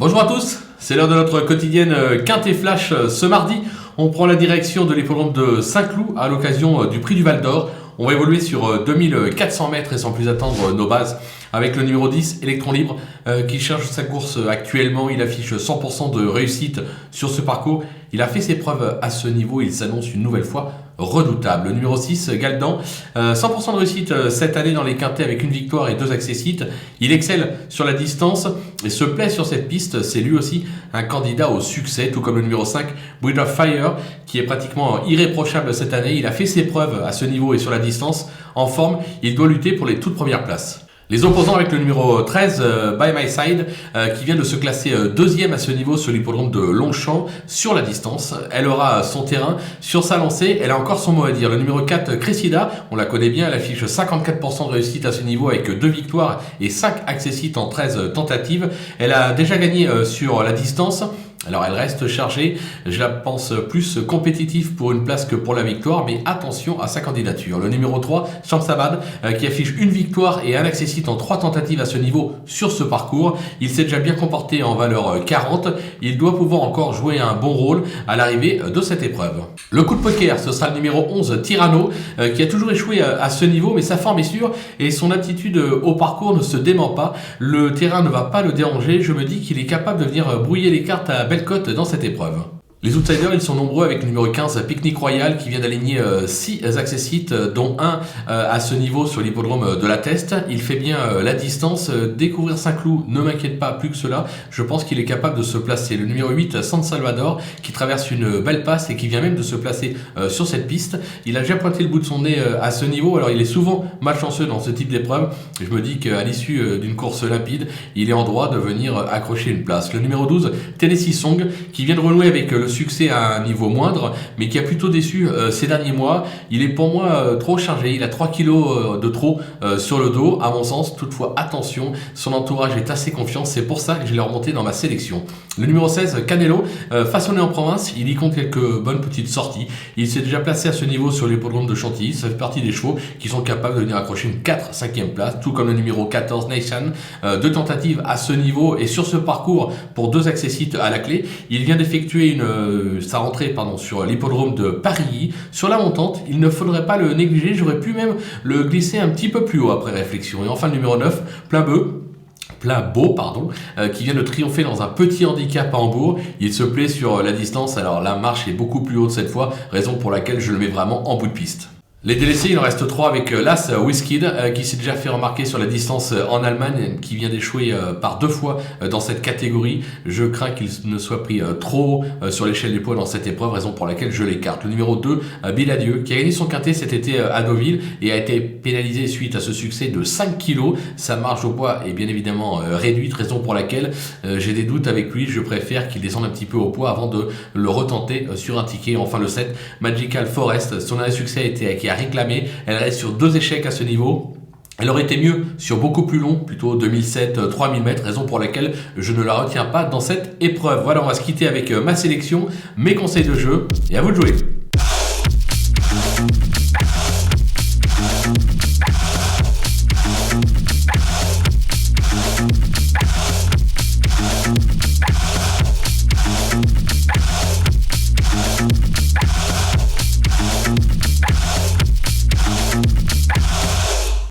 Bonjour à tous, c'est l'heure de notre quotidienne Quintet Flash ce mardi. On prend la direction de l'hippodrome de Saint-Cloud à l'occasion du prix du Val d'Or. On va évoluer sur 2400 mètres et sans plus attendre nos bases avec le numéro 10, Electron Libre, qui cherche sa course actuellement. Il affiche 100% de réussite sur ce parcours. Il a fait ses preuves à ce niveau, il s'annonce une nouvelle fois redoutable. Le numéro 6, Galdan, 100% de réussite cette année dans les quintets avec une victoire et 2 accessites. Il excelle sur la distance et se plaît sur cette piste. C'est lui aussi un candidat au succès, tout comme le numéro 5, Breath of Fire, qui est pratiquement irréprochable cette année. Il a fait ses preuves à ce niveau et sur la distance. En forme, il doit lutter pour les toutes premières places. Les opposants avec le numéro 13, By My Side, qui vient de se classer deuxième à ce niveau sur l'hippodrome de Longchamp sur la distance. Elle aura son terrain sur sa lancée, elle a encore son mot à dire. Le numéro 4, Cressida, on la connaît bien, elle affiche 54% de réussite à ce niveau avec 2 victoires et 5 accessites en 13 tentatives. Elle a déjà gagné sur la distance. Alors elle reste chargée, je la pense plus compétitive pour une place que pour la victoire, mais attention à sa candidature. Le numéro 3, Shamsabad, qui affiche une victoire et un accessite en 3 tentatives à ce niveau sur ce parcours. Il s'est déjà bien comporté en valeur 40, il doit pouvoir encore jouer un bon rôle à l'arrivée de cette épreuve. Le coup de poker, ce sera le numéro 11, Tyranno, qui a toujours échoué à ce niveau, mais sa forme est sûre et son aptitude au parcours ne se dément pas. Le terrain ne va pas le déranger, je me dis qu'il est capable de venir brouiller les cartes à belle cote dans cette épreuve. Les outsiders, ils sont nombreux avec le numéro 15, Picnic Royal, qui vient d'aligner 6 accessites, dont un à ce niveau sur l'hippodrome de la Teste. Il fait bien la distance. Découvrir Saint-Cloud ne m'inquiète pas plus que cela. Je pense qu'il est capable de se placer. Le numéro 8, San Salvador, qui traverse une belle passe et qui vient même de se placer sur cette piste. Il a déjà pointé le bout de son nez à ce niveau. Alors il est souvent malchanceux dans ce type d'épreuve. Je me dis qu'à l'issue d'une course limpide, il est en droit de venir accrocher une place. Le numéro 12, Tennessee Song, qui vient de renouer avec le succès à un niveau moindre, mais qui a plutôt déçu ces derniers mois. Il est pour moi trop chargé, il a 3 kilos de trop sur le dos, à mon sens. Toutefois, attention, son entourage est assez confiant, c'est pour ça que je l'ai remonté dans ma sélection. Le numéro 16, Canelo, façonné en province, il y compte quelques bonnes petites sorties. Il s'est déjà placé à ce niveau sur l'hippodrome de Chantilly, ça fait partie des chevaux qui sont capables de venir accrocher une 4-5e place, tout comme le numéro 14, Nation, 2 tentatives à ce niveau et sur ce parcours pour 2 accessites à la clé. Il vient d'effectuer sa rentrée sur l'hippodrome de Paris. Sur la montante, il ne faudrait pas le négliger, j'aurais pu même le glisser un petit peu plus haut après réflexion. Et enfin le numéro 9, Plein-Beau, qui vient de triompher dans un petit handicap à Hambourg. Il se plaît sur la distance, alors la marche est beaucoup plus haute cette fois, raison pour laquelle je le mets vraiment en bout de piste. Les délaissés, il en reste 3 avec l'As Wizkid, qui s'est déjà fait remarquer sur la distance en Allemagne, qui vient d'échouer par 2 fois dans cette catégorie. Je crains qu'il ne soit pris trop haut sur l'échelle des poids dans cette épreuve, raison pour laquelle je l'écarte. Le numéro 2, Billadieu, qui a gagné son quintet cet été à Deauville et a été pénalisé suite à ce succès de 5 kg. Sa marge au poids est bien évidemment réduite, raison pour laquelle j'ai des doutes avec lui. Je préfère qu'il descende un petit peu au poids avant de le retenter sur un ticket. Enfin le 7, Magical Forest, son dernier succès a été réclamée, elle reste sur 2 échecs à ce niveau. Elle aurait été mieux sur beaucoup plus long, plutôt 2007-3000 mètres, raison pour laquelle je ne la retiens pas dans cette épreuve. Voilà, on va se quitter avec ma sélection, mes conseils de jeu, et à vous de jouer.